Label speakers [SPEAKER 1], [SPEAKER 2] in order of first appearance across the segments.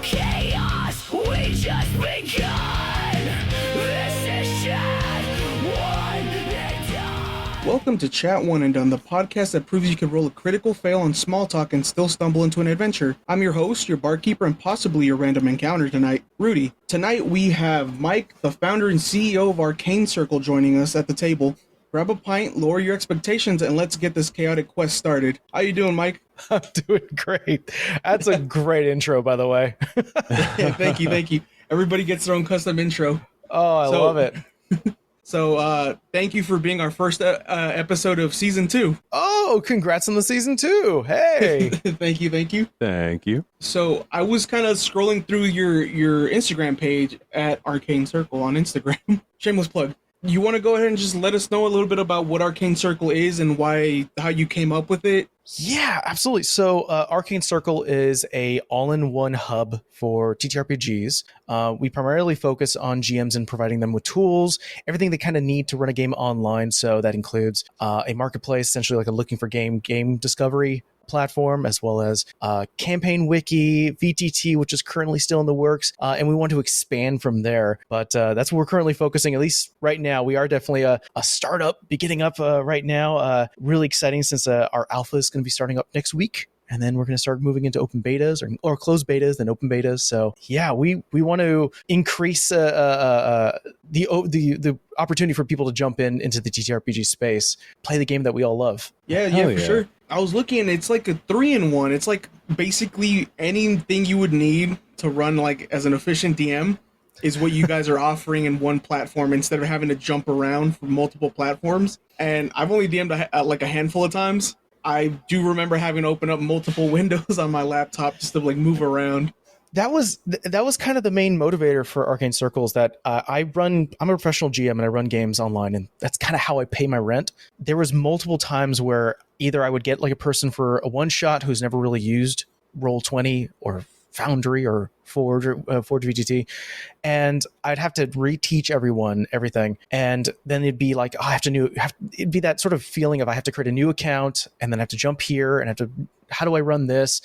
[SPEAKER 1] chaos, we just begun. This is Chat 1 and Done.
[SPEAKER 2] Welcome to Chat 1 and Done, the podcast that proves you can roll a critical fail on small talk and still stumble into an adventure. I'm your host, your barkeeper, and possibly your random encounter tonight, Rudy. Tonight we have Mike, the founder and CEO of Arcane Circle, joining us at the table. Grab a pint, lower your expectations, and let's get this chaotic quest started. How you doing, Mike?
[SPEAKER 3] I'm doing great. That's a great intro, by the way.
[SPEAKER 2] Yeah, thank you. Everybody gets their own custom intro.
[SPEAKER 3] Oh, I love it.
[SPEAKER 2] So, thank you for being our first episode of Season 2.
[SPEAKER 3] Oh, congrats on the Season 2. Hey.
[SPEAKER 2] Thank you.
[SPEAKER 4] Thank you.
[SPEAKER 2] So, I was kind of scrolling through your Instagram page at Arcane Circle on Instagram. Shameless plug. You want to go ahead and just let us know a little bit about what Arcane Circle is and how you came up with it?
[SPEAKER 3] Yeah, absolutely. So Arcane Circle is a all-in-one hub for TTRPGs. We primarily focus on GMs and providing them with tools, everything they kind of need to run a game online. So that includes a marketplace, essentially like a looking for game discovery platform, as well as campaign wiki, VTT, which is currently still in the works, and we want to expand from there. But that's what we're currently focusing, at least right now. We are definitely a startup beginning up right now. Really exciting, since our alpha is going to be starting up next week. And then we're going to start moving into open betas or closed betas, then open betas. So yeah, we want to increase the opportunity for people to jump into the TTRPG space, play the game that we all love.
[SPEAKER 2] Yeah, for sure. I was looking, it's like a 3-in-1. It's like basically anything you would need to run like as an efficient DM is what you guys are offering in one platform instead of having to jump around from multiple platforms. And I've only DM'd like a handful of times. I do remember having to open up multiple windows on my laptop just to like move around.
[SPEAKER 3] That was kind of the main motivator for Arcane Circles, that I'm a professional GM and I run games online, and that's kind of how I pay my rent. There was multiple times where either I would get like a person for a one shot who's never really used Roll20 or Foundry or Forge VTT, and I'd have to reteach everyone everything, and then it'd be like, it'd be that sort of feeling of I have to create a new account and then I have to jump here and how do I run this?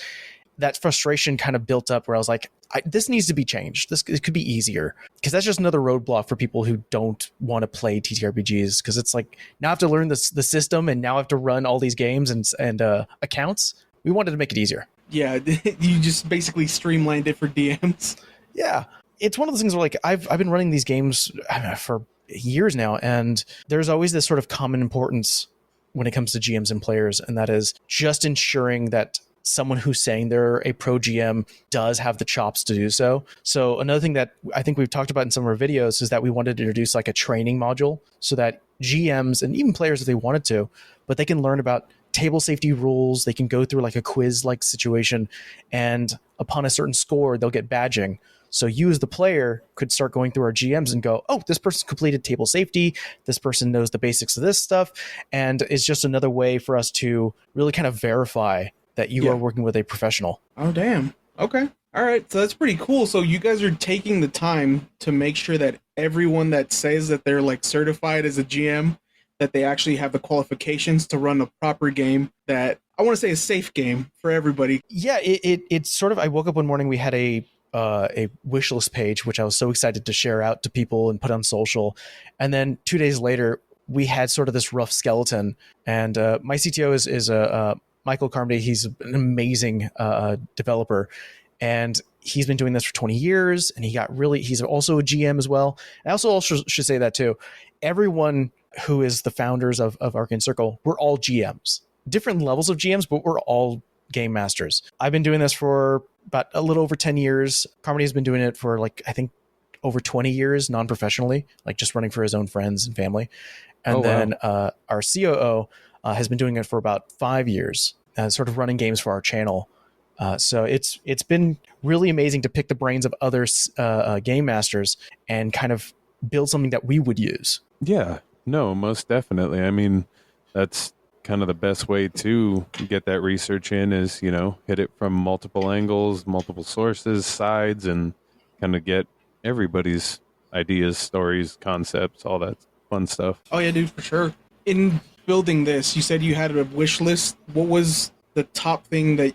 [SPEAKER 3] That frustration kind of built up where I was like, this needs to be changed. It could be easier, because that's just another roadblock for people who don't want to play TTRPGs, because it's like, now I have to learn the system and now I have to run all these games and accounts. We wanted to make it easier.
[SPEAKER 2] Yeah, you just basically streamlined it for DMs.
[SPEAKER 3] Yeah, it's one of those things where like I've been running these games for years now, and there's always this sort of common importance when it comes to GMs and players, and that is just ensuring that someone who's saying they're a pro GM does have the chops to do so. So another thing that I think we've talked about in some of our videos is that we wanted to introduce like a training module so that GMs and even players, if they wanted to, but they can learn about table safety rules. They can go through like a quiz like situation, and upon a certain score, they'll get badging. So you as the player could start going through our GMs and go, oh, this person's completed table safety. This person knows the basics of this stuff. And it's just another way for us to really kind of verify that you are working with a professional.
[SPEAKER 2] Oh, damn. Okay. All right. So that's pretty cool. So you guys are taking the time to make sure that everyone that says that they're like certified as a GM, that they actually have the qualifications to run a proper game that I want to say a safe game for everybody.
[SPEAKER 3] Yeah, it's sort of, I woke up one morning, we had a wish list page, which I was so excited to share out to people and put on social. And then 2 days later, we had sort of this rough skeleton. And my CTO is Michael Carmody. He's an amazing developer, and he's been doing this for 20 years, and he's also a GM as well. I also should say that too. Everyone who is the founders of Arcane Circle, we're all GMs. Different levels of GMs, but we're all game masters. I've been doing this for about a little over 10 years. Carmody has been doing it for like, I think over 20 years, non-professionally, like just running for his own friends and family. And then our COO has been doing it for about 5 years, sort of running games for our channel. So it's been really amazing to pick the brains of other game masters and kind of build something that we would use.
[SPEAKER 4] Yeah, no, most definitely. I mean, that's kind of the best way to get that research in is, hit it from multiple angles, multiple sources, sides, and kind of get everybody's ideas, stories, concepts, all that fun stuff.
[SPEAKER 2] Oh, yeah, dude, for sure. In building this, you said you had a wish list. What was the top thing that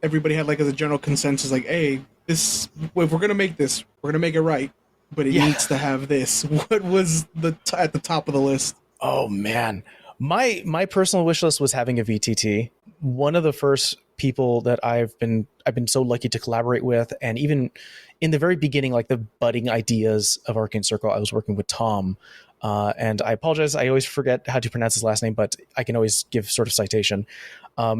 [SPEAKER 2] everybody had like as a general consensus, like, hey, this, if we're gonna make this, we're gonna make it right, but it needs to have this. What was at the top of the list?
[SPEAKER 3] Oh man, my personal wish list was having a VTT. One of the first people that I've been so lucky to collaborate with, and even in the very beginning, like the budding ideas of Arcane Circle, I was working with Tom. And I apologize, I always forget how to pronounce his last name, but I can always give sort of citation.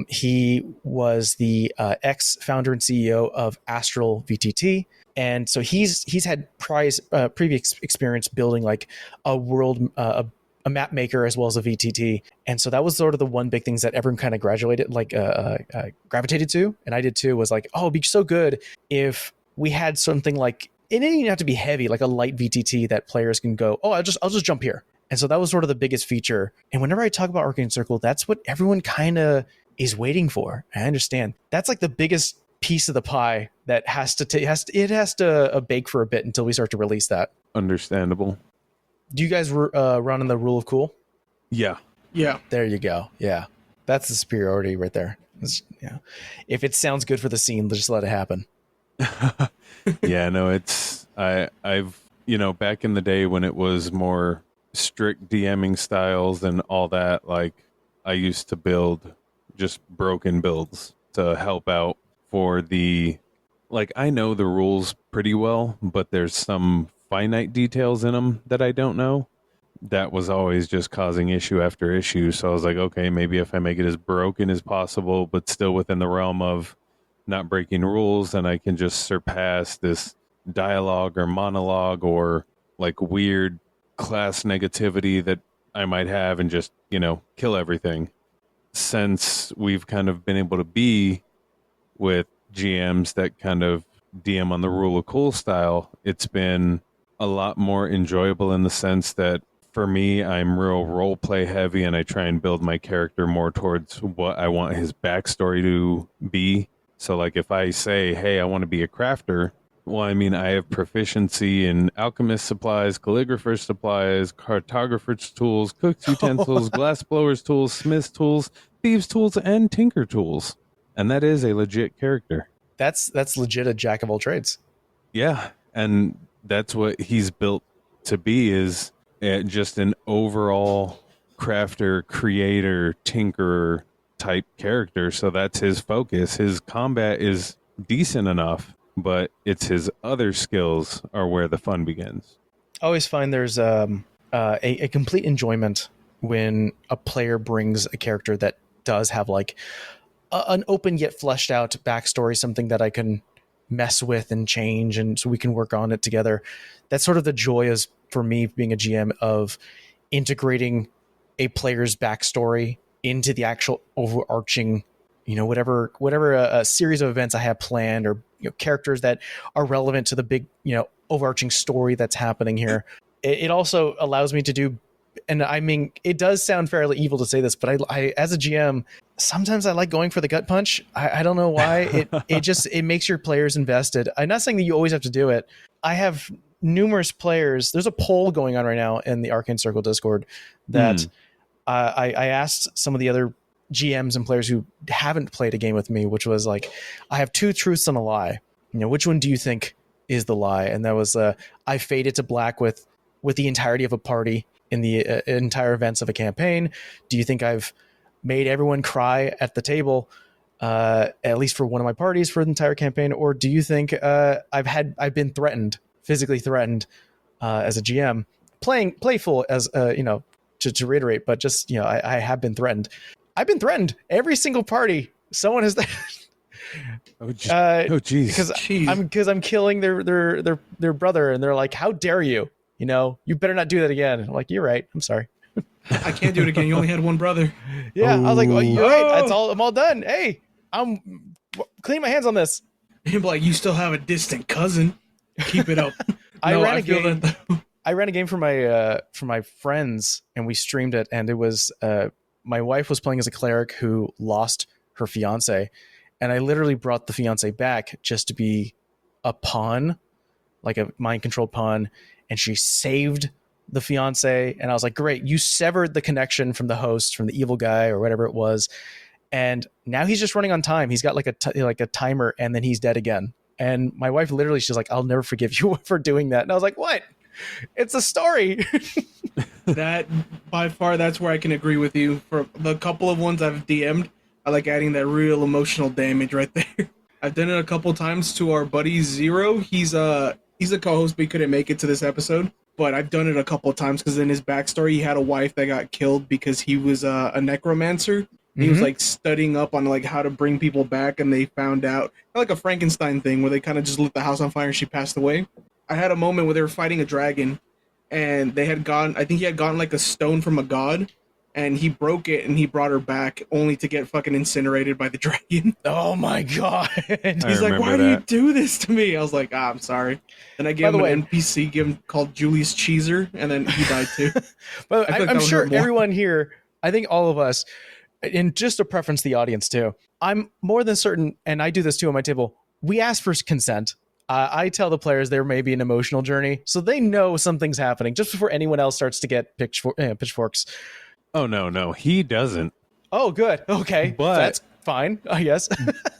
[SPEAKER 3] He was the ex-founder and CEO of Astral VTT. And so he's had previous experience building like a world, a map maker as well as a VTT. And so that was sort of the one big things that everyone kind of gravitated to. And I did too, was like, oh, it'd be so good if we had something like, it didn't even have to be heavy, like a light VTT that players can go, oh, I'll just jump here. And so that was sort of the biggest feature. And whenever I talk about Arcane Circle, that's what everyone kind of is waiting for. I understand. That's like the biggest piece of the pie that has to bake for a bit until we start to release that.
[SPEAKER 4] Understandable.
[SPEAKER 3] Do you guys run on the rule of cool?
[SPEAKER 4] Yeah.
[SPEAKER 2] Yeah.
[SPEAKER 3] There you go. Yeah. That's the superiority right there. Yeah. If it sounds good for the scene, just let it happen.
[SPEAKER 4] Yeah, no, I've back in the day when it was more strict DMing styles and all that, like I used to build just broken builds to help out for I know the rules pretty well, but there's some finite details in them that I don't know. That was always just causing issue after issue. So I was like, okay, maybe if I make it as broken as possible, but still within the realm of not breaking rules, and I can just surpass this dialogue or monologue or like weird class negativity that I might have and just, kill everything. Since we've kind of been able to be with GMs that kind of DM on the rule of cool style, it's been a lot more enjoyable in the sense that for me, I'm real role play heavy and I try and build my character more towards what I want his backstory to be. So like if I say, hey, I want to be a crafter, well, I mean, I have proficiency in alchemist supplies, calligrapher's supplies, cartographer's tools, cook's utensils, glass blower's tools, smith's tools, thieves' tools, and tinker tools. And that is a legit character.
[SPEAKER 3] That's legit a jack of all trades.
[SPEAKER 4] Yeah. And that's what he's built to be, is just an overall crafter, creator, tinkerer type character. So that's his focus. His combat is decent enough, but it's his other skills are where the fun begins.
[SPEAKER 3] I always find there's a complete enjoyment when a player brings a character that does have like an open yet fleshed out backstory, something that I can mess with and change, and so we can work on it together. That's sort of the joy is for me being a GM of integrating a player's backstory into the actual overarching, whatever a series of events I have planned, or characters that are relevant to the big, overarching story that's happening here. It also allows me to do, and I mean, it does sound fairly evil to say this, but I as a GM, sometimes I like going for the gut punch. I don't know why. It makes your players invested. I'm not saying that you always have to do it. I have numerous players. There's a poll going on right now in the Arcane Circle Discord that I asked some of the other GMs and players who haven't played a game with me, which was like, I have two truths and a lie. Which one do you think is the lie? And that was, I faded to black with the entirety of a party in the entire events of a campaign. Do you think I've made everyone cry at the table, at least for one of my parties for the entire campaign? Or do you think I've been threatened, physically threatened, as a GM, playful as to reiterate, but just I have been threatened. I've been threatened every single party. Someone has. Because I'm killing their brother, and they're like, "How dare you? You better not do that again." And I'm like, "You're right. I'm sorry.
[SPEAKER 2] I can't do it again. You only had one brother."
[SPEAKER 3] Yeah, I was like, "Well, you're right. I'm all done. Hey, I'm cleaning my hands on this."
[SPEAKER 2] And like, you still have a distant cousin. Keep it up.
[SPEAKER 3] I ran a game for my friends, and we streamed it, and it was my wife was playing as a cleric who lost her fiance, and I literally brought the fiance back just to be a pawn, like a mind controlled pawn, and she saved the fiance, and I was like, great, you severed the connection from the host, from the evil guy or whatever it was, and now he's just running on time. He's got like a timer, and then he's dead again. And my wife literally, she's like, I'll never forgive you for doing that. And I was like, what? It's a story.
[SPEAKER 2] That, by far, that's where I can agree with you. For the couple of ones I've DM'd, I like adding that real emotional damage right there. I've done it a couple times to our buddy Zero. He's a co-host, but he couldn't make it to this episode. But I've done it a couple of times because in his backstory, he had a wife that got killed because he was a necromancer. He was like studying up on like how to bring people back, and they found out like a Frankenstein thing where they kind of just lit the house on fire and she passed away. I had a moment where they were fighting a dragon, and they had gotten, I think he had gotten like a stone from a god, and he broke it and he brought her back only to get fucking incinerated by the dragon.
[SPEAKER 3] Oh my God.
[SPEAKER 2] He's like, why do you do this to me? I was like, I'm sorry. Then I gave him an NPC called Julius Cheeser, and then he died too.
[SPEAKER 3] But I'm sure everyone here, I think all of us, and just to preference the audience too, I'm more than certain, and I do this too on my table, we ask for consent. I tell the players there may be an emotional journey, so they know something's happening just before anyone else starts to get pitchforks.
[SPEAKER 4] Oh, no, he doesn't.
[SPEAKER 3] Oh, good. Okay.
[SPEAKER 4] But
[SPEAKER 3] that's fine, I guess.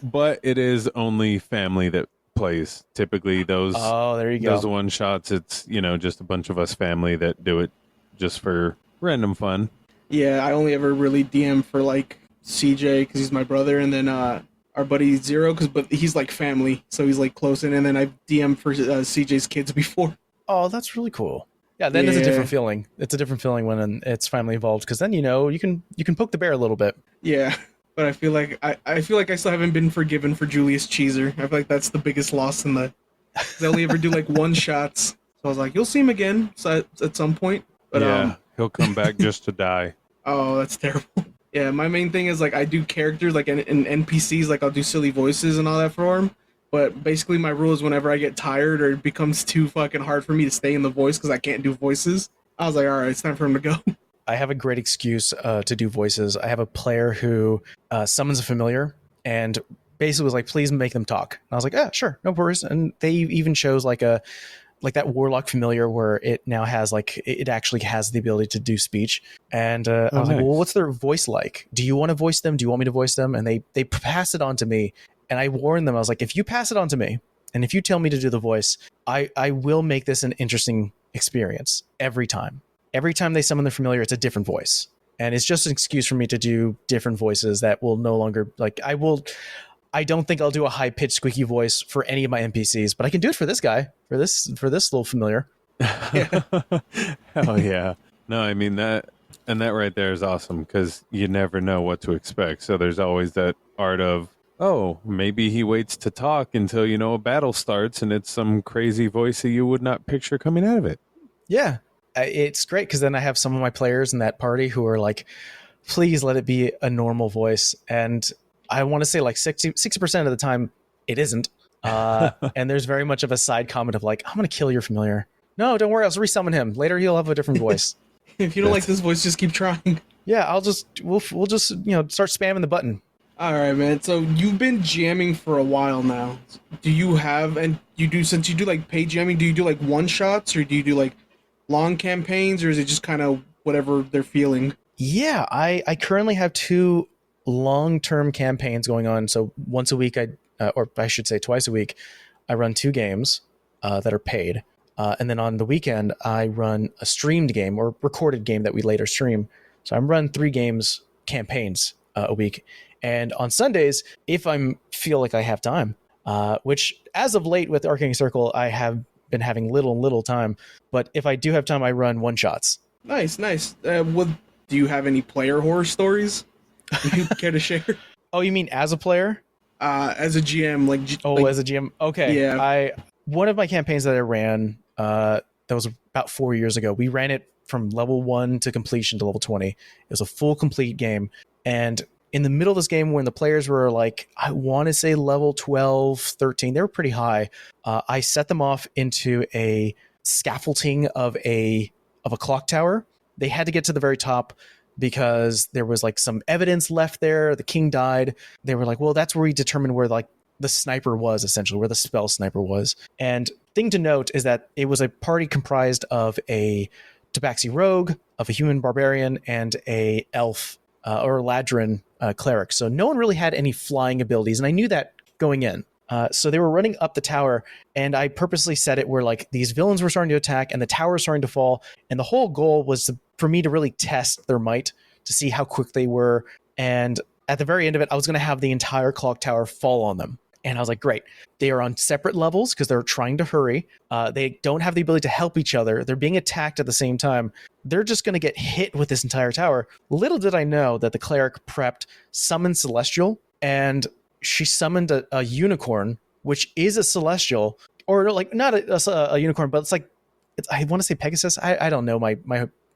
[SPEAKER 4] But it is only family that plays. Typically those
[SPEAKER 3] there you go.
[SPEAKER 4] Those one shots, it's, just a bunch of us family that do it just for random fun.
[SPEAKER 2] Yeah, I only ever really DM for like CJ because he's my brother, and then our buddy Zero but he's like family, so he's like close in, and then I've DM for CJ's kids before.
[SPEAKER 3] Oh, that's really cool. Yeah, then it's a different feeling. It's a different feeling when it's family involved, because then you can poke the bear a little bit.
[SPEAKER 2] Yeah, but I feel like I still haven't been forgiven for Julius Cheeser. I feel like that's the biggest loss in the. They only ever do like one shots, so I was like, you'll see him again at some point. But
[SPEAKER 4] yeah, he'll come back just to die.
[SPEAKER 2] Oh, that's terrible. Yeah, my main thing is like I do characters like in NPCs, like I'll do silly voices and all that for him. But basically my rule is whenever I get tired or it becomes too fucking hard for me to stay in the voice because I can't do voices, I was like, all right, it's time for him to go.
[SPEAKER 3] I have a great excuse to do voices. I have a player who summons a familiar and basically was like, please make them talk. And I was like, yeah, sure, no worries. And they even chose like that warlock familiar where it now has it actually has the ability to do speech. And I was like, well, what's their voice like? Do you want to voice them? Do you want me to voice them? And they pass it on to me. And I warned them, I was like, if you pass it on to me and if you tell me to do the voice, I will make this an interesting experience every time. Every time they summon the familiar, it's a different voice. And it's just an excuse for me to do different voices that will no longer I don't think I'll do a high-pitched squeaky voice for any of my NPCs, but I can do it for this guy, for this little familiar.
[SPEAKER 4] Hell yeah. No, I mean that right there is awesome because you never know what to expect. So there's always that art of, oh, maybe he waits to talk until, a battle starts and it's some crazy voice that you would not picture coming out of it.
[SPEAKER 3] Yeah. It's great because then I have some of my players in that party who are like, please let it be a normal voice. And I want to say like 60% of the time it isn't. And there's very much of a side comment of like, I'm going to kill your familiar. No, don't worry. I'll just resummon him. Later he'll have a different voice.
[SPEAKER 2] If you don't like this voice, just keep trying.
[SPEAKER 3] Yeah, we'll just start spamming the button.
[SPEAKER 2] All right, man. So you've been jamming for a while now. Do you have, and you do, since you do like paid jamming, do you do like one shots or do you do like long campaigns, or is it just kind of whatever they're feeling?
[SPEAKER 3] Yeah, I currently have 2 long-term campaigns going on. So once a week, or I should say twice a week, I run 2 games that are paid. And then on the weekend, I run a streamed game or recorded game that we later stream. So I'm run 3 campaigns a week. And on Sundays, if I feel like I have time, which as of late with Arcane Circle, I have been having little time. But if I do have time, I run one-shots.
[SPEAKER 2] Nice. Do you have any player horror stories you care to share?
[SPEAKER 3] Oh, you mean as a player?
[SPEAKER 2] As a GM,
[SPEAKER 3] as a GM. Okay. Yeah. One of my campaigns that I ran, that was about 4 years ago. We ran it from level 1 to completion to level 20. It was a full complete game. And in the middle of this game, when the players were like, I want to say level 12, 13, they were pretty high. I set them off into a scaffolding of a clock tower. They had to get to the very top because there was like some evidence left there. The king died. They were like, well, that's where we determined where like the sniper was, essentially, where the spell sniper was. And thing to note is that it was a party comprised of a Tabaxi rogue, of a human barbarian, and a elf or Ladrin cleric. So no one really had any flying abilities, and I knew that going in. So they were running up the tower, and I purposely set it where like these villains were starting to attack and the tower was starting to fall. And the whole goal was for me to really test their might to see how quick they were. And at the very end of it, I was going to have the entire clock tower fall on them. And I was like, great. They are on separate levels because they're trying to hurry. They don't have the ability to help each other. They're being attacked at the same time. They're just going to get hit with this entire tower. Little did I know that the cleric prepped Summon Celestial, and she summoned a unicorn, which is a celestial, or like not a unicorn, but it's like, I want to say Pegasus. I don't know my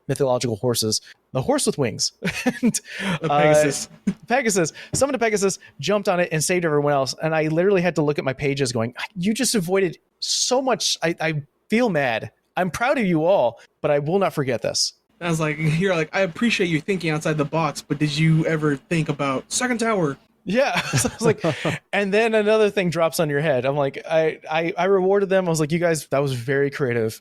[SPEAKER 3] mythological horses. The horse with wings. And,
[SPEAKER 2] Pegasus.
[SPEAKER 3] Pegasus. Summoned a Pegasus, jumped on it, and saved everyone else. And I literally had to look at my pages going, you just avoided so much. I feel mad. I'm proud of you all, but I will not forget this.
[SPEAKER 2] I was like, I appreciate you thinking outside the box, but did you ever think about second tower?
[SPEAKER 3] Yeah. So I was like, and then another thing drops on your head. I'm like, I rewarded them. I was like, you guys, that was very creative.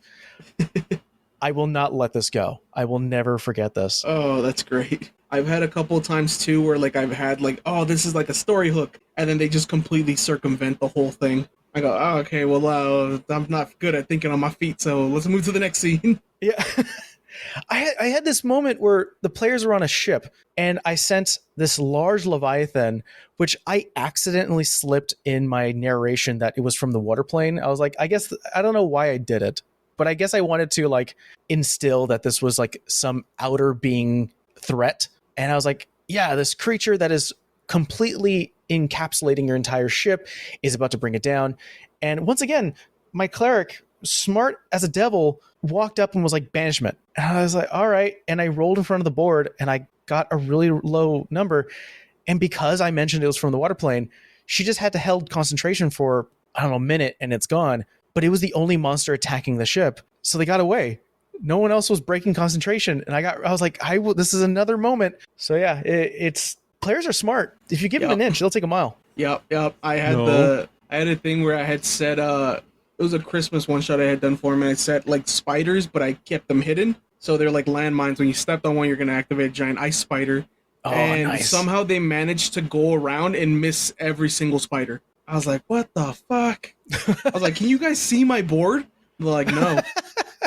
[SPEAKER 3] I will not let this go. I will never forget this.
[SPEAKER 2] Oh, that's great. I've had a couple of times too where like I've had like, oh, this is like a story hook, and then they just completely circumvent the whole thing. I go, oh, okay, well, I'm not good at thinking on my feet, so let's move to the next scene.
[SPEAKER 3] Yeah. I had this moment where the players were on a ship, and I sent this large Leviathan, which I accidentally slipped in my narration that it was from the waterplane. I was like, I don't know why I did it, but I guess I wanted to like instill that this was like some outer being threat. And I was like, yeah, this creature that is completely encapsulating your entire ship is about to bring it down. And once again, my cleric, smart as a devil, walked up and was like, banishment. And I was like, all right. And I rolled in front of the board and I got a really low number. And because I mentioned it was from the waterplane, she just had to held concentration for, I don't know, a minute, and it's gone. But it was the only monster attacking the ship. So they got away. No one else was breaking concentration. And I was like, this is another moment. So yeah, it's players are smart. If you give them an inch, they'll take a mile.
[SPEAKER 2] Yep. I had a thing where I had set it was a Christmas one shot I had done for him, and I set like spiders, but I kept them hidden. So they're like landmines. When you stepped on one, you're gonna activate a giant ice spider.
[SPEAKER 3] Oh,
[SPEAKER 2] and
[SPEAKER 3] nice.
[SPEAKER 2] Somehow they managed to go around and miss every single spider. I was like, what the fuck? I was like, can you guys see my board? They're like, no.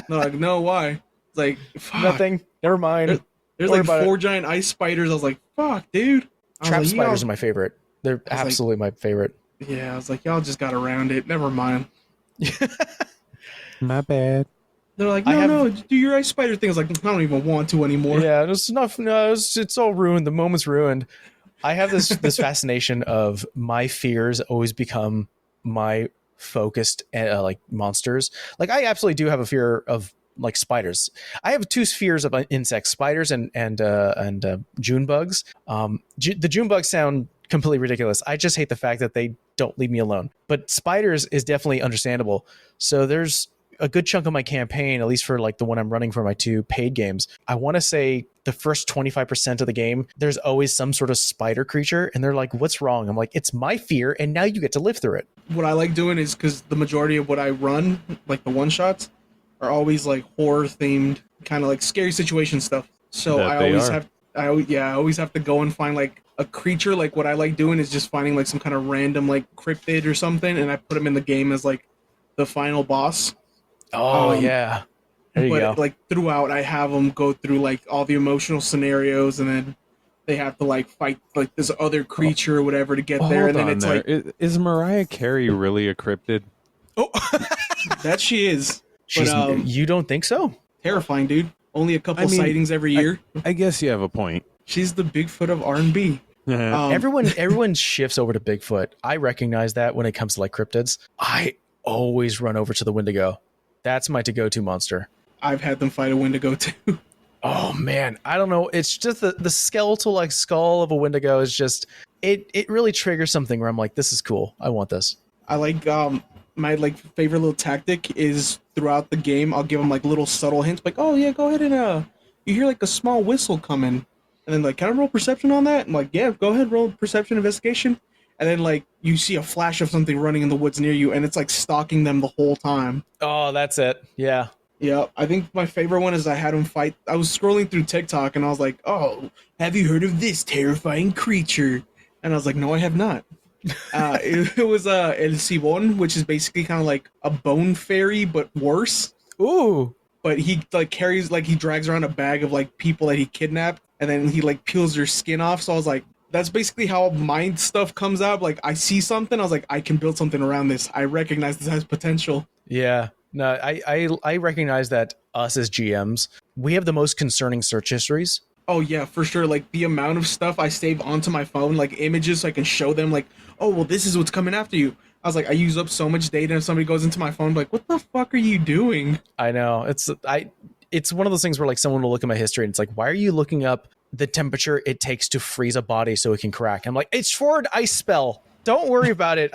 [SPEAKER 2] They're like, no, why? It's like, fuck.
[SPEAKER 3] Nothing. Never mind.
[SPEAKER 2] There's like 4 giant ice spiders. I was like, fuck, dude.
[SPEAKER 3] Trap spiders are my favorite. They're absolutely my favorite.
[SPEAKER 2] Yeah, I was like, y'all just got around it. Never mind.
[SPEAKER 4] My bad.
[SPEAKER 2] They're like, no, do your ice spider thing. I was like, I don't even want to anymore.
[SPEAKER 3] Yeah, it's all ruined. The moment's ruined. I have this fascination of my fears always become my focused like monsters. Like I absolutely do have a fear of like spiders. I have 2 spheres of insects: spiders and June bugs. The June bugs sound completely ridiculous. I just hate the fact that they don't leave me alone. But spiders is definitely understandable. So there's a good chunk of my campaign, at least for like the one I'm running for my 2 paid games. I want to say the first 25% of the game, there's always some sort of spider creature, and they're like, what's wrong? I'm like, it's my fear, and now you get to live through it.
[SPEAKER 2] What I like doing is, because the majority of what I run, like the one-shots, are always like horror-themed, kind of like scary situation stuff. So I always have to go and find like a creature. Like what I like doing is just finding like some kind of random like cryptid or something, and I put them in the game as like the final boss.
[SPEAKER 3] Oh, yeah. There you go.
[SPEAKER 2] Like throughout, I have them go through like all the emotional scenarios, and then they have to like fight like this other creature or whatever to get there. And then it's like,
[SPEAKER 4] is Mariah Carey really a cryptid?
[SPEAKER 2] oh, that she is. But,
[SPEAKER 3] you don't think so?
[SPEAKER 2] Terrifying, dude. Only a couple sightings every year.
[SPEAKER 4] I guess you have a point.
[SPEAKER 2] She's the Bigfoot of R&B.
[SPEAKER 3] Everyone shifts over to Bigfoot. I recognize that when it comes to like cryptids. I always run over to the Wendigo. That's my to-go-to monster.
[SPEAKER 2] I've had them fight a Wendigo too.
[SPEAKER 3] Oh man, I don't know. It's just the skeletal like skull of a Wendigo is just it really triggers something where I'm like, this is cool. I want this.
[SPEAKER 2] I like my like favorite little tactic is throughout the game I'll give them like little subtle hints like, oh yeah, go ahead and you hear like a small whistle coming, and then like, can I roll perception on that? I'm like, yeah, go ahead, roll perception investigation. And then like you see a flash of something running in the woods near you, and it's like stalking them the whole time.
[SPEAKER 3] Oh, that's it. Yeah.
[SPEAKER 2] Yeah, I think my favorite one is I had him fight. I was scrolling through TikTok and I was like, oh, have you heard of this terrifying creature? And I was like, no, I have not. It was El Sibon, which is basically kind of like a bone fairy, but worse.
[SPEAKER 3] Ooh.
[SPEAKER 2] But he like carries like he drags around a bag of like people that he kidnapped, and then he like peels their skin off. So I was like, that's basically how my stuff comes out. Like I see something, I was like, I can build something around this. I recognize this has potential.
[SPEAKER 3] Yeah. No, I recognize that us as GMs, we have the most concerning search histories.
[SPEAKER 2] Oh yeah, for sure. Like the amount of stuff I save onto my phone, like images, so I can show them. Like, oh well, this is what's coming after you. I was like, I use up so much data. If somebody goes into my phone, I'm like, what the fuck are you doing?
[SPEAKER 3] I know. It's one of those things where like someone will look at my history and it's like, why are you looking up the temperature it takes to freeze a body so it can crack? I'm like, it's for an ice spell. Don't worry about it.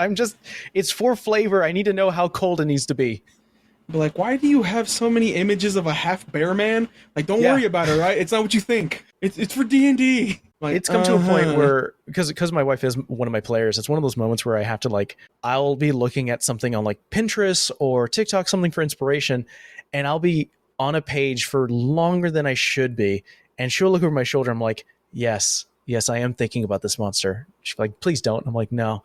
[SPEAKER 3] It's for flavor. I need to know how cold it needs to be.
[SPEAKER 2] But like, why do you have so many images of a half bear man? Like, don't worry about it, right? It's not what you think. It's for D&D. Like,
[SPEAKER 3] It's come to a point where because my wife is one of my players, it's one of those moments where I have to like, I'll be looking at something on like Pinterest or TikTok, something for inspiration, and I'll be on a page for longer than I should be, and she'll look over my shoulder. I'm like, yes, I am thinking about this monster. She's like, please don't. I'm like, no,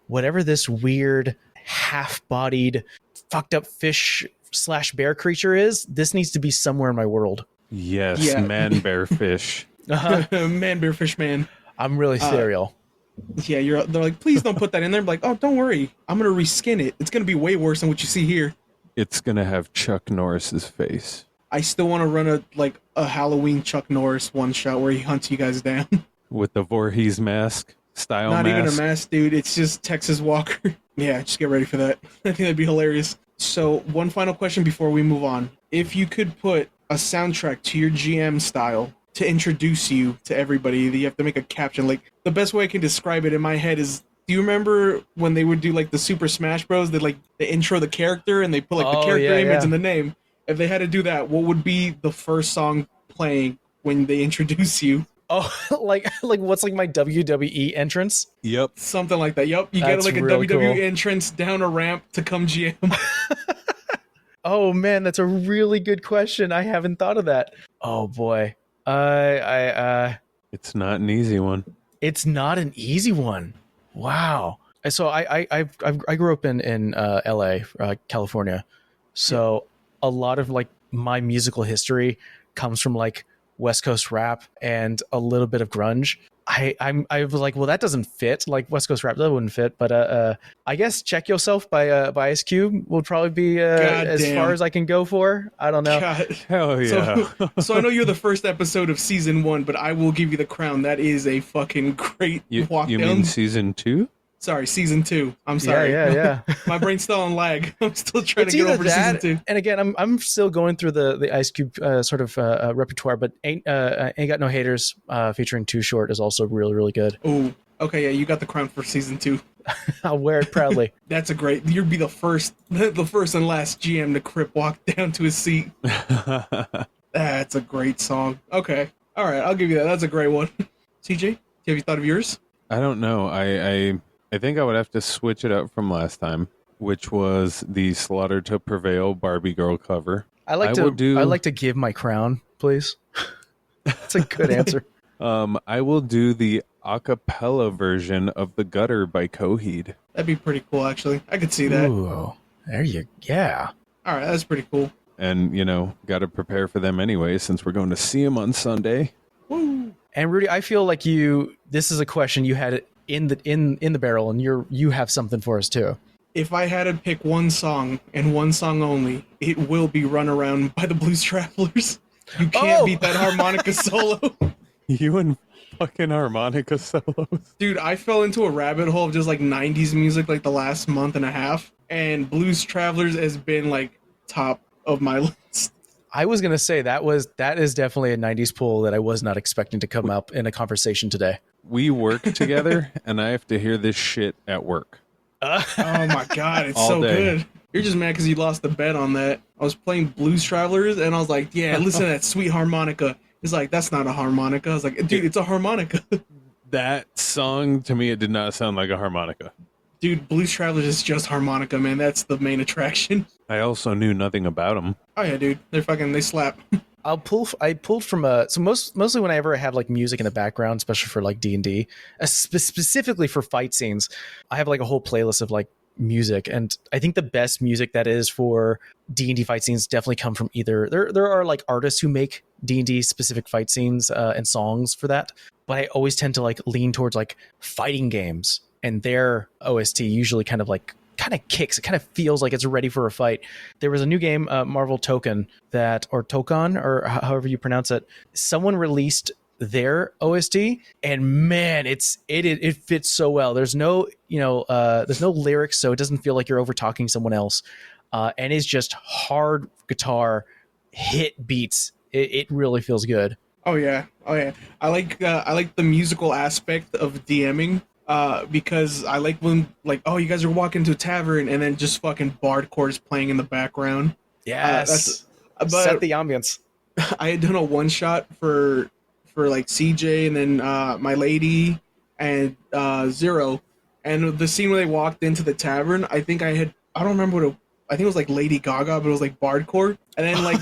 [SPEAKER 3] whatever this weird half-bodied fucked up fish / bear creature is, this needs to be somewhere in my world.
[SPEAKER 4] Yes,
[SPEAKER 2] Yeah.
[SPEAKER 4] man bear fish.
[SPEAKER 2] man, bear, fish, man.
[SPEAKER 3] I'm really serial.
[SPEAKER 2] Yeah, they're like, please don't put that in there. I'm like, oh, don't worry. I'm going to reskin it. It's going to be way worse than what you see here.
[SPEAKER 4] It's gonna have Chuck Norris's face
[SPEAKER 2] I still want to run a Halloween Chuck Norris one shot where he hunts you guys down.
[SPEAKER 4] with the Voorhees mask style
[SPEAKER 2] Not
[SPEAKER 4] mask.
[SPEAKER 2] even a mask, dude. It's just Texas Walker. Yeah, just get ready for that. I think that'd be hilarious. So, one final question before we move on. If you could put a soundtrack to your GM style to introduce you to everybody, you have to make a caption. Like, the best way I can describe it in my head is, do you remember when they would do like the Super Smash Bros? They like they intro the character and they put like the character image and the name. If they had to do that, what would be the first song playing when they introduce you?
[SPEAKER 3] Oh, like what's like my WWE entrance?
[SPEAKER 4] Yep.
[SPEAKER 2] Something like that. Yep, you get
[SPEAKER 3] That's
[SPEAKER 2] like a
[SPEAKER 3] really
[SPEAKER 2] WWE
[SPEAKER 3] cool.
[SPEAKER 2] entrance down a ramp to come GM.
[SPEAKER 3] Oh man, that's a really good question. I haven't thought of that. Oh boy.
[SPEAKER 4] It's not an easy one.
[SPEAKER 3] It's not an easy one. Wow. So I grew up in LA, California. So a lot of like my musical history comes from like West Coast rap and a little bit of grunge. I was like, well, that doesn't fit. Like West Coast rap, that wouldn't fit. But I guess Check Yourself by Ice Cube would probably be as far as I can go for. I don't know.
[SPEAKER 2] God.
[SPEAKER 4] Hell yeah.
[SPEAKER 2] So I know you're the first episode of season 1, but I will give you the crown. That is a fucking great walk
[SPEAKER 4] you
[SPEAKER 2] down.
[SPEAKER 4] mean season 2?
[SPEAKER 2] Sorry, season 2. I'm sorry.
[SPEAKER 3] Yeah.
[SPEAKER 2] My brain's still on lag. I'm still trying
[SPEAKER 3] It's
[SPEAKER 2] to get
[SPEAKER 3] either
[SPEAKER 2] over to
[SPEAKER 3] that,
[SPEAKER 2] season 2.
[SPEAKER 3] and again, I'm still going through the Ice Cube sort of repertoire, but Ain't Got No Haters featuring Too Short is also really, really good.
[SPEAKER 2] Oh, okay, yeah, you got the crown for season 2.
[SPEAKER 3] I'll wear it proudly.
[SPEAKER 2] That's a great. You'd be the first and last GM to crip walk down to his seat. That's a great song. Okay, all right, I'll give you that. That's a great one. CJ, have you thought of yours?
[SPEAKER 4] I don't know. I think I would have to switch it up from last time, which was the Slaughter to Prevail Barbie Girl cover.
[SPEAKER 3] I like to give my crown, please. That's a good answer.
[SPEAKER 4] I will do the a cappella version of The Gutter by Coheed.
[SPEAKER 2] That'd be pretty cool, actually. I could see that.
[SPEAKER 3] Ooh, yeah.
[SPEAKER 2] All right, that's pretty cool.
[SPEAKER 4] And, got to prepare for them anyway, since we're going to see them on Sunday.
[SPEAKER 2] Woo.
[SPEAKER 3] And Rudy, I feel like this is a question you had in the barrel, and you have something for us too.
[SPEAKER 2] If I had to pick one song and one song only, it will be Run Around by the Blues Travelers. You can't beat that harmonica solo.
[SPEAKER 4] You and fucking harmonica solos.
[SPEAKER 2] Dude, I fell into a rabbit hole of just like 90s music like the last month and a half, and Blues Travelers has been like top of my list.
[SPEAKER 3] I was going to say that is definitely a 90s pool that I was not expecting to come up in a conversation today.
[SPEAKER 4] We work together, and I have to hear this shit at work.
[SPEAKER 2] Oh my god, it's
[SPEAKER 4] All
[SPEAKER 2] so
[SPEAKER 4] day.
[SPEAKER 2] good. You're just mad because you lost the bet on that. I was playing Blues Travelers, and I was like, yeah, listen to that sweet harmonica. He's like, that's not a harmonica. I was like, dude, it's a harmonica.
[SPEAKER 4] That song, to me, it did not sound like a harmonica.
[SPEAKER 2] Dude, Blues Travelers is just harmonica, man. That's the main attraction.
[SPEAKER 4] I also knew nothing about them.
[SPEAKER 2] Oh yeah, dude. They slap.
[SPEAKER 3] I pulled from mostly whenever I have like music in the background, especially for like D&D, specifically for fight scenes, I have like a whole playlist of like music, and I think the best music that is for D&D fight scenes definitely come from either there are like artists who make D&D specific fight scenes and songs for that, but I always tend to like lean towards like fighting games, and their OST usually kind of kicks. It kind of feels like it's ready for a fight. There was a new game, Marvel Token, or Tokon, or however you pronounce it. Someone released their OST, and man, it fits so well. There's no lyrics, so it doesn't feel like you're over talking someone else, and it's just hard guitar hit beats. It really feels good.
[SPEAKER 2] Oh yeah. I like the musical aspect of DMing. Because I like when you guys are walking to a tavern and then just fucking bardcore is playing in the background.
[SPEAKER 3] Yes, set the ambience.
[SPEAKER 2] I had done a one shot for like CJ and then my lady and Zero, and the scene where they walked into the tavern, I think I don't remember I think it was like Lady Gaga, but it was like bardcore. And then like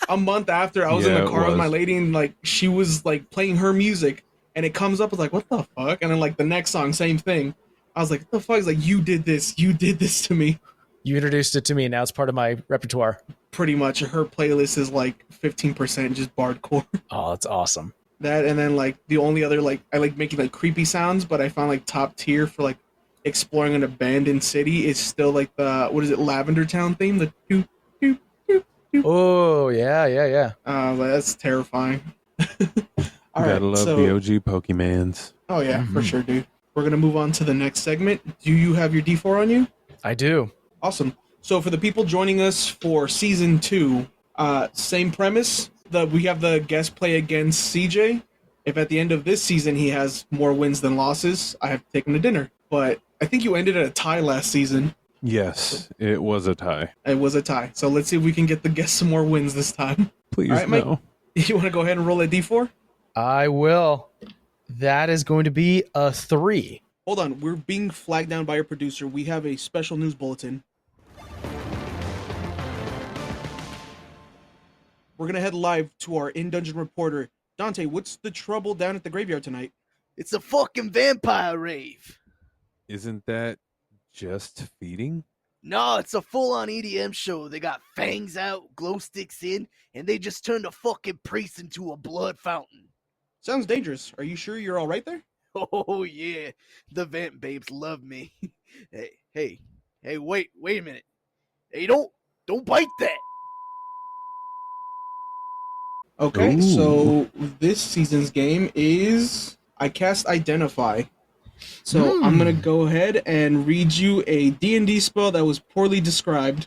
[SPEAKER 2] a month after, I was in the car with my lady, and like she was like playing her music. And it comes up, I was like, what the fuck? And then like the next song, same thing. I was like, what the fuck? It's like, you did this to me.
[SPEAKER 3] You introduced it to me, and now it's part of my repertoire.
[SPEAKER 2] Pretty much, her playlist is like 15% just bardcore.
[SPEAKER 3] Oh, that's awesome.
[SPEAKER 2] That, and then like the only other, like, I like making like creepy sounds, but I found like top tier for like exploring an abandoned city is still like the, Lavender Town theme? The doop, doop, doop, doop.
[SPEAKER 3] Oh, yeah.
[SPEAKER 2] That's terrifying.
[SPEAKER 4] All right, gotta love the OG Pokemans.
[SPEAKER 2] Oh yeah, for sure, dude. We're gonna move on to the next segment. Do you have your D4 on you?
[SPEAKER 3] I do.
[SPEAKER 2] Awesome. So for the people joining us for season 2, same premise. We have the guest play against CJ. If at the end of this season he has more wins than losses, I have to take him to dinner. But I think you ended at a tie last season.
[SPEAKER 4] Yes, it was a tie.
[SPEAKER 2] It was a tie. So let's see if we can get the guest some more wins this time.
[SPEAKER 4] Please,
[SPEAKER 2] all right,
[SPEAKER 4] no.
[SPEAKER 2] Mike, you want to go ahead and roll a D4?
[SPEAKER 3] I will. That is going to be a 3.
[SPEAKER 2] Hold on. We're being flagged down by our producer. We have a special news bulletin. We're going to head live to our in-dungeon reporter. Dante, what's the trouble down at the graveyard tonight?
[SPEAKER 5] It's a fucking vampire rave.
[SPEAKER 4] Isn't that just feeding?
[SPEAKER 5] No, it's a full-on EDM show. They got fangs out, glow sticks in, and they just turned a fucking priest into a blood fountain.
[SPEAKER 2] Sounds dangerous. Are you sure you're all right there?
[SPEAKER 5] Oh, yeah. The vamp babes love me. Hey, wait a minute. Hey, don't bite that.
[SPEAKER 2] Okay,
[SPEAKER 4] Ooh.
[SPEAKER 2] So this season's game is I cast Identify. So I'm going to go ahead and read you a D&D spell that was poorly described,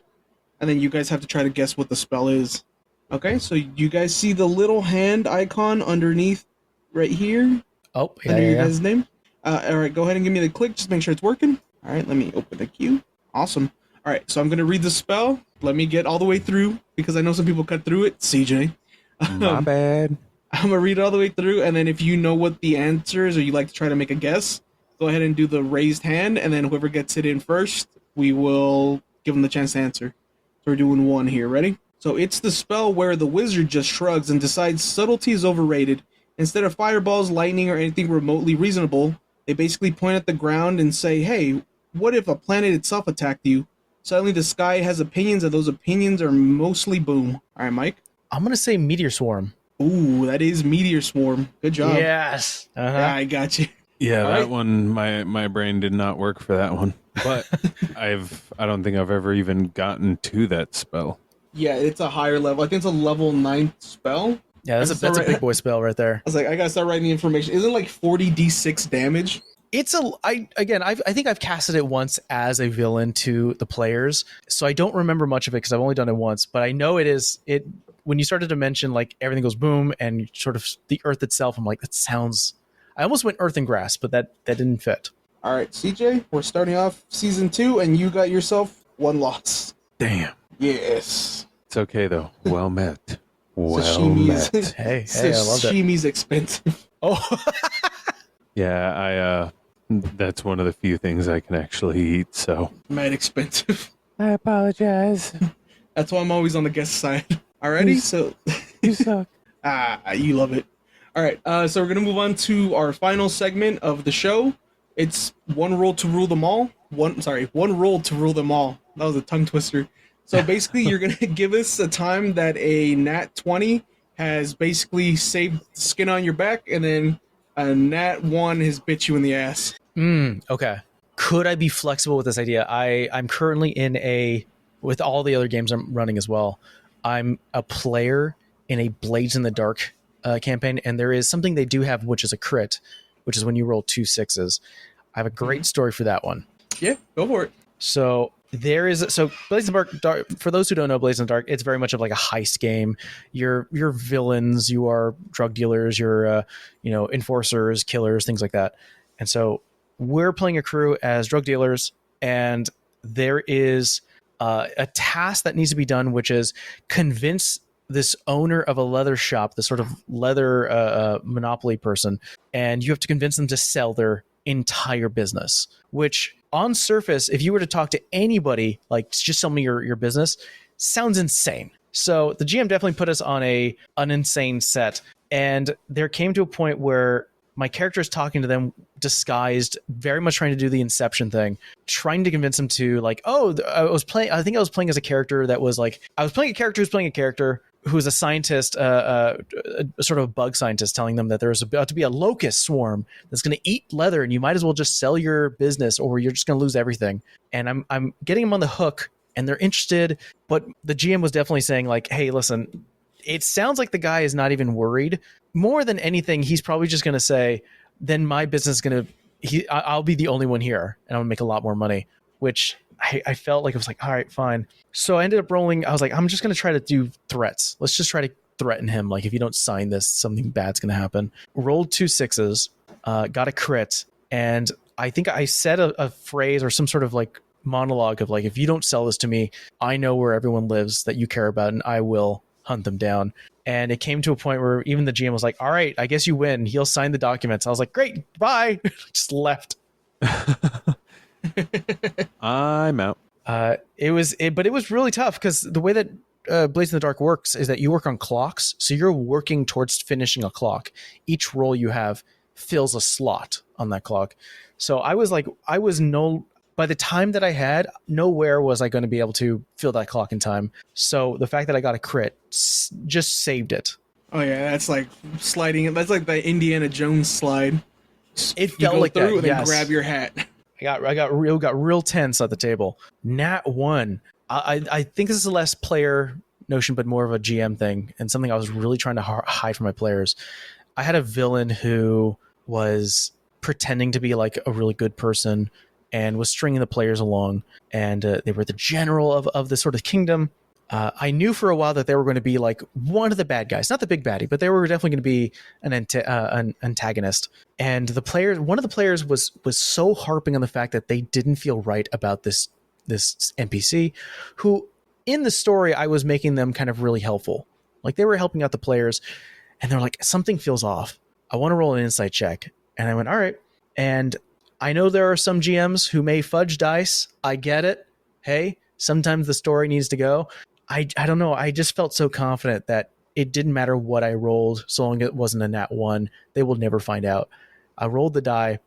[SPEAKER 2] and then you guys have to try to guess what the spell is. Okay, so you guys see the little hand icon underneath right here?
[SPEAKER 3] Oh, yeah,
[SPEAKER 2] Under your
[SPEAKER 3] yeah.
[SPEAKER 2] guys' name? All right, go ahead and give me the click. Just make sure it's working. All right, let me open the queue. Awesome. All right, so I'm going to read the spell. Let me get all the way through, because I know some people cut through it. CJ.
[SPEAKER 4] My bad.
[SPEAKER 2] I'm going to read it all the way through, and then if you know what the answer is or you like to try to make a guess, go ahead and do the raised hand, and then whoever gets it in first, we will give them the chance to answer. So we're doing 1 here. Ready? So it's the spell where the wizard just shrugs and decides subtlety is overrated. Instead of fireballs, lightning, or anything remotely reasonable, they basically point at the ground and say, hey, what if a planet itself attacked you? Suddenly the sky has opinions, and those opinions are mostly boom. All right, Mike?
[SPEAKER 3] I'm going to say Meteor Swarm.
[SPEAKER 2] Ooh, that is Meteor Swarm. Good job.
[SPEAKER 3] Yes. Uh-huh.
[SPEAKER 2] Yeah, I got you.
[SPEAKER 4] Yeah,
[SPEAKER 2] All
[SPEAKER 4] that
[SPEAKER 2] right.
[SPEAKER 4] one, my brain did not work for that one. But I don't think I've ever even gotten to that spell.
[SPEAKER 2] Yeah, it's a higher level. I think it's a level 9 spell.
[SPEAKER 3] Yeah, that's a big boy spell right there.
[SPEAKER 2] I was like, I gotta start writing the information. Isn't it like 40d6 damage?
[SPEAKER 3] I think I've casted it once as a villain to the players, so I don't remember much of it because I've only done it once. But I know it. When you started to mention like everything goes boom and sort of the earth itself, I'm like, that sounds. I almost went earth and grass, but that didn't fit.
[SPEAKER 2] All right, CJ, we're starting off season 2, and you got yourself 1 loss.
[SPEAKER 4] Damn.
[SPEAKER 2] Yes.
[SPEAKER 4] It's okay though. Well met. Well
[SPEAKER 2] Sashimi's-
[SPEAKER 4] met.
[SPEAKER 3] Hey, I loved it.
[SPEAKER 2] Sashimi's expensive.
[SPEAKER 3] Oh,
[SPEAKER 4] Yeah, that's one of the few things I can actually eat, so.
[SPEAKER 2] Mad expensive.
[SPEAKER 4] I apologize.
[SPEAKER 2] That's why I'm always on the guest side. Alrighty, so
[SPEAKER 4] You suck.
[SPEAKER 2] You love it. All right, so we're gonna move on to our final segment of the show. It's one rule to rule them all. One rule to rule them all. That was a tongue twister. So basically, you're gonna give us a time that a nat 20 has basically saved skin on your back, and then a nat 1 has bit you in the ass.
[SPEAKER 3] Okay. Could I be flexible with this idea? I'm currently with all the other games I'm running as well, I'm a player in a Blades in the Dark campaign, and there is something they do have, which is a crit, which is when you roll 2 6s. I have a great story for that one.
[SPEAKER 2] Yeah, go for it.
[SPEAKER 3] So Blades in the Dark, for those who don't know Blades in the Dark, it's very much of like a heist game. You're villains, you are drug dealers, you're enforcers, killers, things like that. And so we're playing a crew as drug dealers, and there is a task that needs to be done, which is convince this owner of a leather shop, the sort of leather monopoly person, and you have to convince them to sell their entire business, which on surface, if you were to talk to anybody, like just sell me your business, sounds insane. So the GM definitely put us on an insane set. And there came to a point where my character is talking to them disguised, very much trying to do the Inception thing, trying to convince them to like, I think I was playing as a character that was like, I was playing a character who's playing a character who is a scientist, a sort of a bug scientist, telling them that there's about to be a locust swarm that's going to eat leather, and you might as well just sell your business, or you're just going to lose everything. And I'm getting them on the hook, and they're interested, but the GM was definitely saying like, hey, listen, it sounds like the guy is not even worried. More than anything, he's probably just going to say, then my business is going to, I'll be the only one here, and I'm going to make a lot more money, which I felt like it was like, all right, fine. So I ended up rolling. I was like, I'm just going to try to do threats. Let's just try to threaten him. Like, if you don't sign this, something bad's going to happen. Rolled 2 6s, got a crit. And I think I said a phrase or some sort of like monologue of like, if you don't sell this to me, I know where everyone lives that you care about, and I will hunt them down. And it came to a point where even the GM was like, all right, I guess you win. He'll sign the documents. I was like, great, bye. Just left.
[SPEAKER 4] I'm out.
[SPEAKER 3] But it was really tough because the way that Blades in the Dark works is that you work on clocks. So you're working towards finishing a clock. Each roll you have fills a slot on that clock. So by the time that I had, nowhere was I going to be able to fill that clock in time. So the fact that I got a crit just saved it.
[SPEAKER 2] Oh yeah, that's like sliding. That's like the Indiana Jones slide.
[SPEAKER 3] It felt like that.
[SPEAKER 2] And then
[SPEAKER 3] Yes.
[SPEAKER 2] grab your hat.
[SPEAKER 3] I got real tense at the table. Nat 1. I think this is a less player notion, but more of a GM thing, and something I was really trying to hide from my players. I had a villain who was pretending to be like a really good person and was stringing the players along, and they were the general of the sort of kingdom. I knew for a while that they were going to be like one of the bad guys, not the big baddie, but they were definitely going to be an antagonist. And one of the players was so harping on the fact that they didn't feel right about this NPC, who in the story I was making them kind of really helpful. Like they were helping out the players, and they're like, something feels off. I want to roll an insight check. And I went, all right. And I know there are some GMs who may fudge dice. I get it. Hey, sometimes the story needs to go. I don't know. I just felt so confident that it didn't matter what I rolled, so long as it wasn't a nat 1. They will never find out. I rolled the die,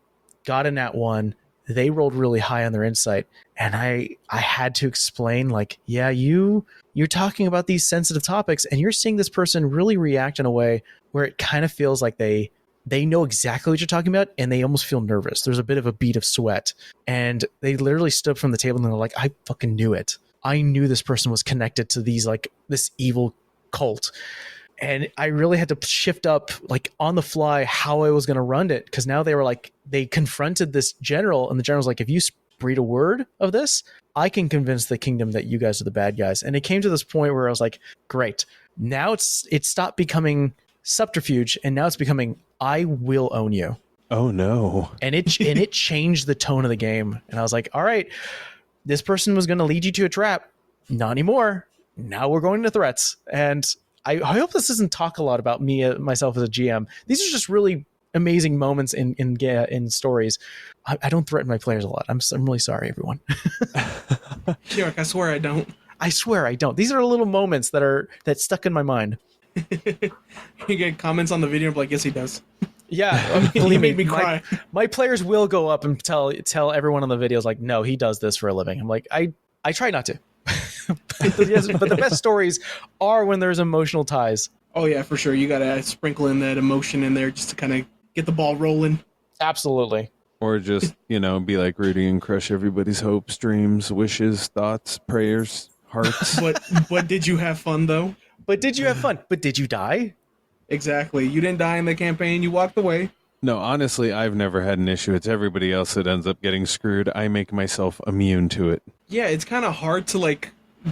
[SPEAKER 3] got a nat 1. They rolled really high on their insight, and I had to explain, like, yeah, you're talking about these sensitive topics, and you're seeing this person really react in a way where it kind of feels like they know exactly what you're talking about, and they almost feel nervous. There's a bit of a bead of sweat, and they literally stood up from the table and they're like, I fucking knew it. I knew this person was connected to this evil cult. And I really had to shift up like on the fly how I was going to run it. Cause now they confronted this general, and the general's like, if you breed a word of this, I can convince the kingdom that you guys are the bad guys. And it came to this point where I was like, great. Now it stopped becoming subterfuge, and now it's becoming, I will own you.
[SPEAKER 4] Oh no.
[SPEAKER 3] And it changed the tone of the game. And I was like, all right, this person was going to lead you to a trap. Not anymore. Now we're going to threats. And I hope this doesn't talk a lot about myself as a GM. These are just really amazing moments in stories. I don't threaten my players a lot. I'm really sorry, everyone.
[SPEAKER 2] Sure, I swear I don't.
[SPEAKER 3] I swear I don't. These are little moments that stuck in my mind.
[SPEAKER 2] You get comments on the video, and be like, yes, he does.
[SPEAKER 3] Yeah,
[SPEAKER 2] He
[SPEAKER 3] believe
[SPEAKER 2] made me
[SPEAKER 3] my,
[SPEAKER 2] cry.
[SPEAKER 3] my players will go up and tell everyone on the videos like, no, he does this for a living. I'm like, I try not to. But the best stories are when there's emotional ties.
[SPEAKER 2] Oh yeah, for sure. You gotta sprinkle in that emotion in there just to kind of get the ball rolling.
[SPEAKER 3] Absolutely.
[SPEAKER 4] Or just, be like Rudy and crush everybody's hopes, dreams, wishes, thoughts, prayers, hearts.
[SPEAKER 2] But did you have fun though?
[SPEAKER 3] But did you have fun? But did you die?
[SPEAKER 2] Exactly. You didn't die in the campaign. You walked away.
[SPEAKER 4] No, honestly, I've never had an issue. It's everybody else that ends up getting screwed. I make myself immune to it.
[SPEAKER 2] Yeah, it's kind of hard to like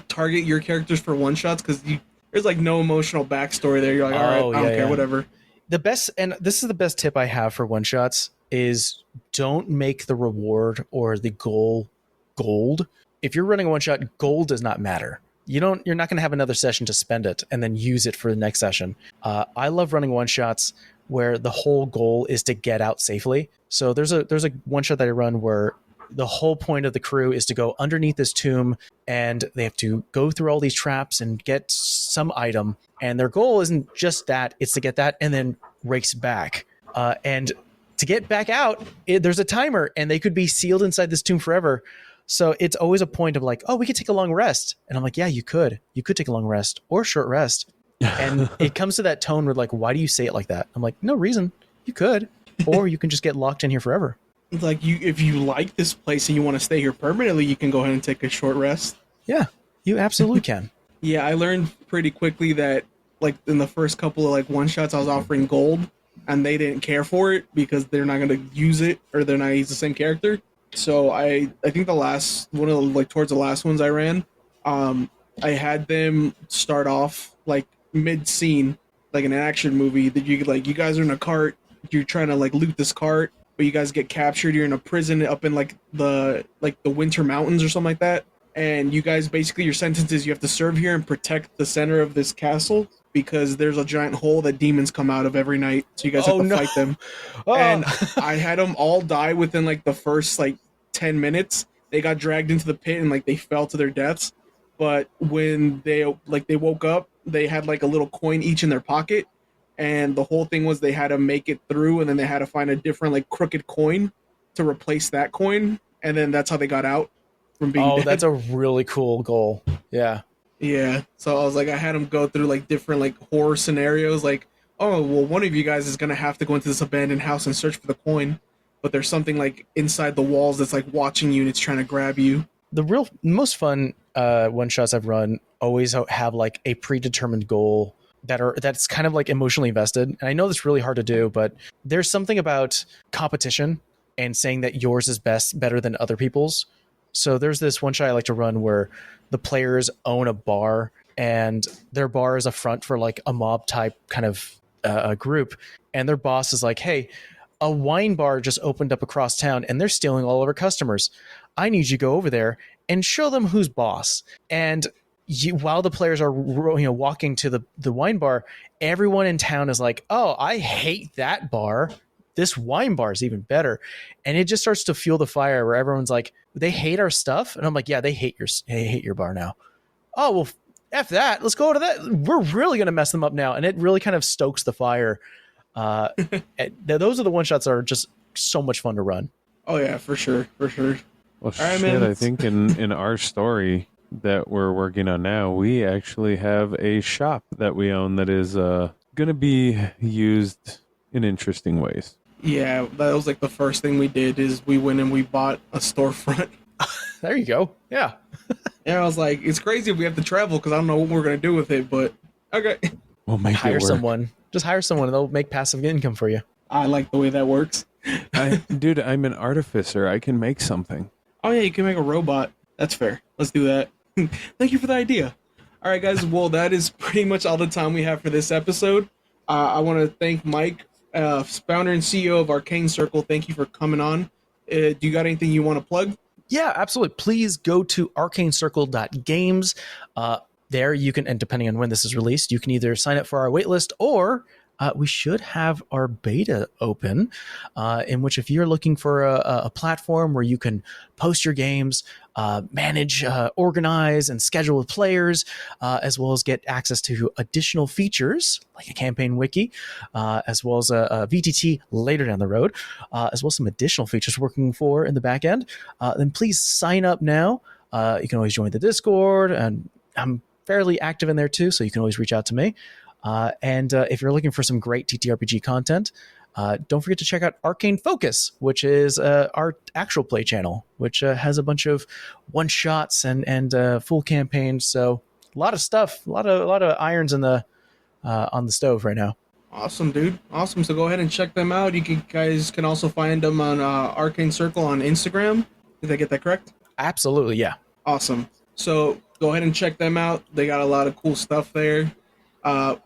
[SPEAKER 2] target your characters for one shots because there's like no emotional backstory there. You're like, all right, I don't care, whatever.
[SPEAKER 3] The best, and this is the best tip I have for one shots, is don't make the reward or the goal gold. If you're running a one shot, gold does not matter. You're not going to have another session to spend it and then use it for the next session. I love running one shots where the whole goal is to get out safely. So there's a one shot that I run where the whole point of the crew is to go underneath this tomb and they have to go through all these traps and get some item. And their goal isn't just that, it's to get that and then race back. And to get back out, there's a timer and they could be sealed inside this tomb forever. So it's always a point of like, oh, we could take a long rest. And I'm like, yeah, you could. You could take a long rest or short rest. And it comes to that tone where like, why do you say it like that? I'm like, no reason. You could. Or you can just get locked in here forever.
[SPEAKER 2] Like if you like this place and you want to stay here permanently, you can go ahead and take a short rest.
[SPEAKER 3] Yeah, you absolutely can.
[SPEAKER 2] Yeah, I learned pretty quickly that like in the first couple of like one shots, I was offering gold and they didn't care for it because they're not going to use it or they're not use the same character. So I think the last one of the, like towards the last ones I ran, I had them start off like mid scene, like in an action movie that you could like, you guys are in a cart, you're trying to like loot this cart, but you guys get captured, you're in a prison up in like the winter mountains or something like that. And you guys basically your sentence is you have to serve here and protect the center of this castle because there's a giant hole that demons come out of every night. So you guys have to fight them.
[SPEAKER 3] Oh.
[SPEAKER 2] And I had them all die within like the first like 10 minutes. They got dragged into the pit and like they fell to their deaths. But when they woke up, they had like a little coin each in their pocket. And the whole thing was they had to make it through and then they had to find a different like crooked coin to replace that coin. And then that's how they got out from being dead.
[SPEAKER 3] That's a really cool goal. Yeah.
[SPEAKER 2] Yeah. So I was like, I had them go through like different like horror scenarios. Like, oh, well, one of you guys is going to have to go into this abandoned house and search for the coin. But there's something like inside the walls that's like watching you and it's trying to grab you.
[SPEAKER 3] The most fun one shots I've run always have like a predetermined goal that's kind of like emotionally invested. And I know that's really hard to do, but there's something about competition and saying that yours is better than other people's. So there's this one shot I like to run where the players own a bar and their bar is a front for like a mob type kind of a group. And their boss is like, hey, a wine bar just opened up across town and they're stealing all of our customers. I need you to go over there and show them who's boss. And while the players are walking to the wine bar, everyone in town is like, oh, I hate that bar. This wine bar is even better. And it just starts to fuel the fire where everyone's like, they hate our stuff. And I'm like, yeah, they hate your bar now. Oh, well, F that. Let's go to that. We're really going to mess them up now. And it really kind of stokes the fire. Those are the one shots that are just so much fun to run.
[SPEAKER 2] Oh yeah, for sure.
[SPEAKER 4] Well,
[SPEAKER 2] All right,
[SPEAKER 4] shit,
[SPEAKER 2] man.
[SPEAKER 4] I think in our story that we're working on now, we actually have a shop that we own that is going to be used in interesting ways.
[SPEAKER 2] Yeah, that was like the first thing we did is we went and we bought a storefront.
[SPEAKER 3] There you go. Yeah.
[SPEAKER 2] And I was like, it's crazy if we have to travel because I don't know what we're going to do with it, but okay.
[SPEAKER 4] We'll make
[SPEAKER 3] Hire
[SPEAKER 4] it work.
[SPEAKER 3] someone. Just hire someone and they'll make passive income for you.
[SPEAKER 2] I like the way that works.
[SPEAKER 4] Dude, I'm an artificer. I can make something.
[SPEAKER 2] Oh yeah, you can make a robot. That's fair. Let's do that. Thank you for the idea. All right, guys. Well, that is pretty much all the time we have for this episode. I want to thank Mike, founder and CEO of Arcane Circle. Thank you for coming on. Do you got anything you want to plug?
[SPEAKER 3] Yeah, absolutely. Please go to arcanecircle.games. There you can, and depending on when this is released, you can either sign up for our waitlist or we should have our beta open, in which if you're looking for a platform where you can post your games, manage, organize, and schedule with players, as well as get access to additional features like a campaign wiki, as well as a VTT later down the road, as well as some additional features we're working for in the back end, then please sign up now. You can always join the Discord, and I'm fairly active in there too, so you can always reach out to me. And if you're looking for some great TTRPG content, don't forget to check out Arcane Focus, which is our actual play channel, which has a bunch of one-shots and full campaigns. So a lot of stuff, a lot of irons in the on the stove right now.
[SPEAKER 2] Awesome, dude. Awesome. So go ahead and check them out. Guys can also find them on Arcane Circle on Instagram. Did I get that correct?
[SPEAKER 3] Absolutely, yeah.
[SPEAKER 2] Awesome. So go ahead and check them out. They got a lot of cool stuff there.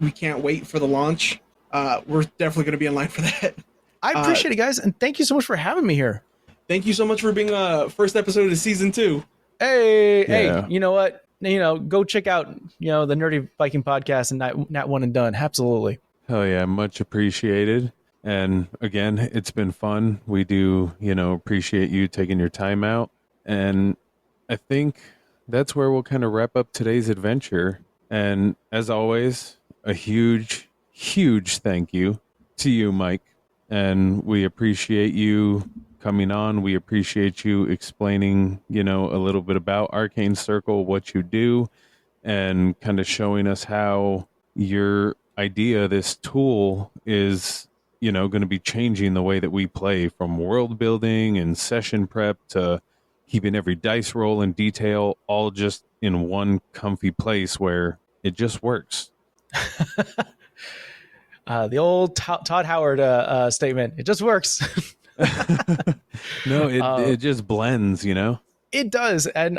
[SPEAKER 2] We can't wait for the launch. We're definitely going to be in line for that.
[SPEAKER 3] I appreciate it, guys, and thank you so much for having me here.
[SPEAKER 2] Thank you so much for being first episode of season 2.
[SPEAKER 3] Hey, you know what? Go check out the Nerdy Viking podcast and not one and done. Absolutely.
[SPEAKER 4] Hell yeah, much appreciated. And again, it's been fun. We do, appreciate you taking your time out. And I think that's where we'll kind of wrap up today's adventure. And as always, a huge, huge thank you to you, Mike. And we appreciate you coming on. We appreciate you explaining, a little bit about Arcane Circle, what you do, and kind of showing us how your idea, this tool, is, going to be changing the way that we play, from world building and session prep to keeping every dice roll in detail, all just in one comfy place where it just works.
[SPEAKER 3] The old Todd Howard statement. It just works.
[SPEAKER 4] No, it just blends,
[SPEAKER 3] It does. And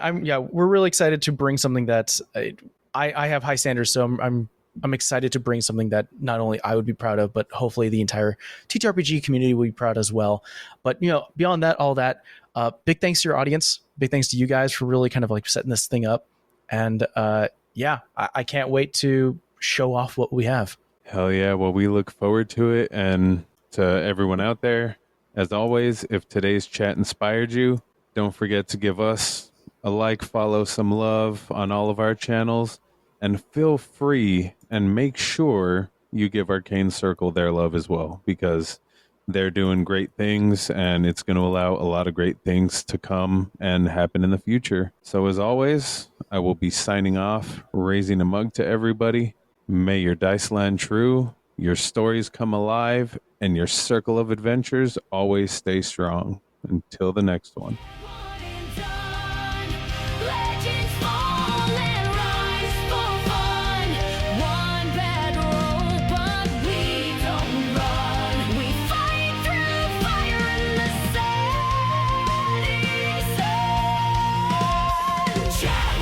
[SPEAKER 3] we're really excited to bring something that I have high standards. So I'm excited to bring something that not only I would be proud of, but hopefully the entire TTRPG community will be proud as well. But, beyond that, all that, big thanks to your audience. Big thanks to you guys for really kind of like setting this thing up. And I can't wait to show off what we have.
[SPEAKER 4] Hell yeah. Well, we look forward to it. And to everyone out there, as always, if today's chat inspired you, don't forget to give us a like, follow, some love on all of our channels, and feel free and make sure you give Arcane Circle their love as well, because they're doing great things, and it's going to allow a lot of great things to come and happen in the future. So as always, I will be signing off, raising a mug to everybody. May your dice land true, your stories come alive, and your circle of adventures always stay strong. Until the next one.
[SPEAKER 1] One and done. Legends fall and rise for fun. One bad roll, but we don't run. We fight through fire in the setting sun.